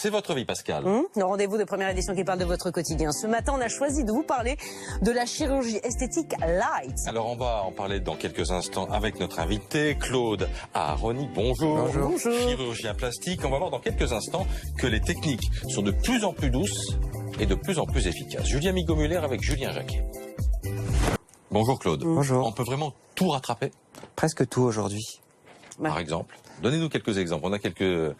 C'est votre vie, Pascal. Le rendez-vous de première édition qui parle de votre quotidien. Ce matin, on a choisi de vous parler de la chirurgie esthétique light. Alors, on va en parler dans quelques instants avec notre invité, Claude Aharoni. Bonjour. Bonjour. Chirurgien plastique. On va voir dans quelques instants que les techniques sont de plus en plus douces et de plus en plus efficaces. Julien Migaud-Muller avec Julien Jacquet. Bonjour, Claude. Bonjour. On peut vraiment tout rattraper? Presque tout aujourd'hui. Par exemple, donnez-nous quelques exemples. On a quelques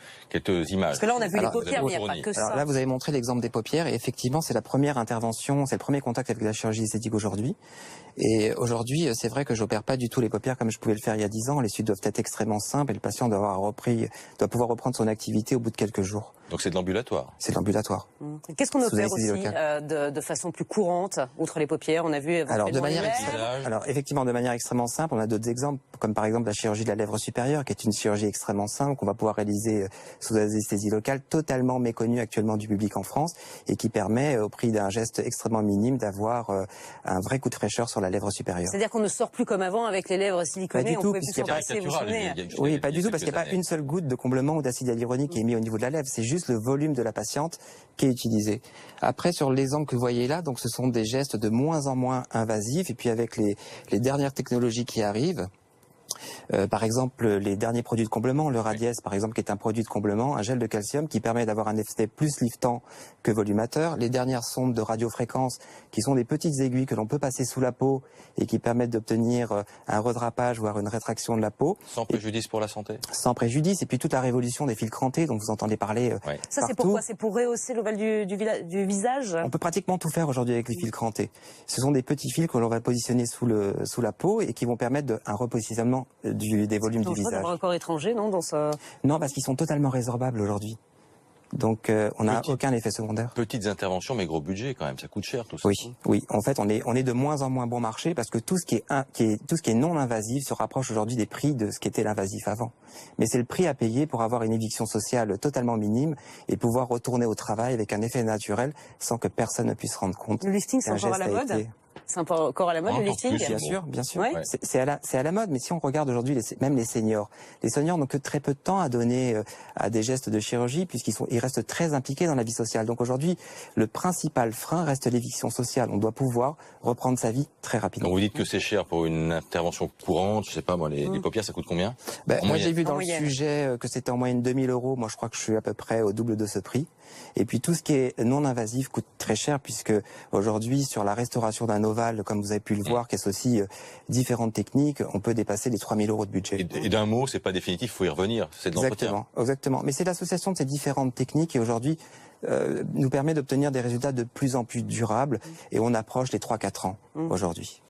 images. Parce que là, on a vu les paupières, mais il n'y a pas que Alors ça. là, vous avez montré l'exemple des paupières et effectivement, c'est la première intervention, c'est le premier contact avec la chirurgie esthétique aujourd'hui. Et aujourd'hui, c'est vrai que j'opère pas du tout les paupières comme je pouvais le faire il y a 10 ans. Les suites doivent être extrêmement simples et le patient doit pouvoir reprendre son activité au bout de quelques jours. Donc c'est de l'ambulatoire. C'est de l'ambulatoire. Qu'est-ce qu'on opère Sous aussi anesthésie de façon plus courante, outre les paupières? On a vu Alors, lèvres. Alors effectivement, de manière extrêmement simple, on a d'autres exemples, comme par exemple la chirurgie de la lèvre supérieure, qui est une chirurgie extrêmement simple qu'on va pouvoir réaliser sous anesthésie locale, totalement méconnue actuellement du public en France, et qui permet, au prix d'un geste extrêmement minime, d'avoir un vrai coup de fraîcheur sur la lèvre supérieure. C'est-à-dire qu'on ne sort plus comme avant avec les lèvres siliconées, Pas du on tout, pouvait plus s'en passer, vous vous souvenez? Oui, pas du tout, parce qu'il n'y a pas une seule goutte de comblement ou d'acide hyaluronique qui est mis au niveau de la lèvre. C'est juste le volume de la patiente qui est utilisé. Après, sur l'exemple que vous voyez là, donc ce sont des gestes de moins en moins invasifs. Et puis avec les dernières technologies qui arrivent, par exemple, les derniers produits de comblement, le Radiesse, par exemple, qui est un produit de comblement, un gel de calcium qui permet d'avoir un effet plus liftant que volumateur. Les dernières sondes de radiofréquence, qui sont des petites aiguilles que l'on peut passer sous la peau et qui permettent d'obtenir un redrapage, voire une rétraction de la peau. Sans préjudice pour la santé? Sans préjudice. Et puis toute la révolution des fils crantés, dont vous entendez parler Ça, c'est pourquoi? C'est pour rehausser l'ovale du visage? On peut pratiquement tout faire aujourd'hui avec les fils crantés. Ce sont des petits fils que l'on va positionner sous la peau et qui vont permettre un repositionnement des volumes du visage. Un corps étranger, non, dans ce... Non, parce qu'ils sont totalement résorbables aujourd'hui. Donc on n'a aucun effet secondaire. Petites interventions, mais gros budget quand même, ça coûte cher tout ça. Oui. En fait, on est de moins en moins bon marché parce que tout ce qui est non invasif se rapproche aujourd'hui des prix de ce qu'était l'invasif avant. Mais c'est le prix à payer pour avoir une éviction sociale totalement minime et pouvoir retourner au travail avec un effet naturel sans que personne ne puisse se rendre compte. Le lifting, c'est encore à la mode? C'est encore à la mode, le lifting? Bien sûr. Ouais. C'est à la mode, mais si on regarde aujourd'hui même les seniors n'ont que très peu de temps à donner à des gestes de chirurgie puisqu'ils restent très impliqués dans la vie sociale. Donc aujourd'hui, le principal frein reste l'éviction sociale. On doit pouvoir reprendre sa vie très rapidement. Donc vous dites que c'est cher pour une intervention courante, je sais pas moi, les paupières ça coûte combien? Moi j'ai vu dans le sujet que c'était en moyenne 2000 €. Moi je crois que je suis à peu près au double de ce prix. Et puis tout ce qui est non invasif coûte très cher puisque aujourd'hui sur la restauration d'un ovale, comme vous avez pu le voir, qui associe différentes techniques, on peut dépasser les 3000 € de budget. Et d'un mot, c'est pas définitif, faut y revenir, c'est de l'entretien. Exactement. Mais c'est l'association de ces différentes techniques et aujourd'hui nous permet d'obtenir des résultats de plus en plus durables et on approche les 3-4 ans aujourd'hui.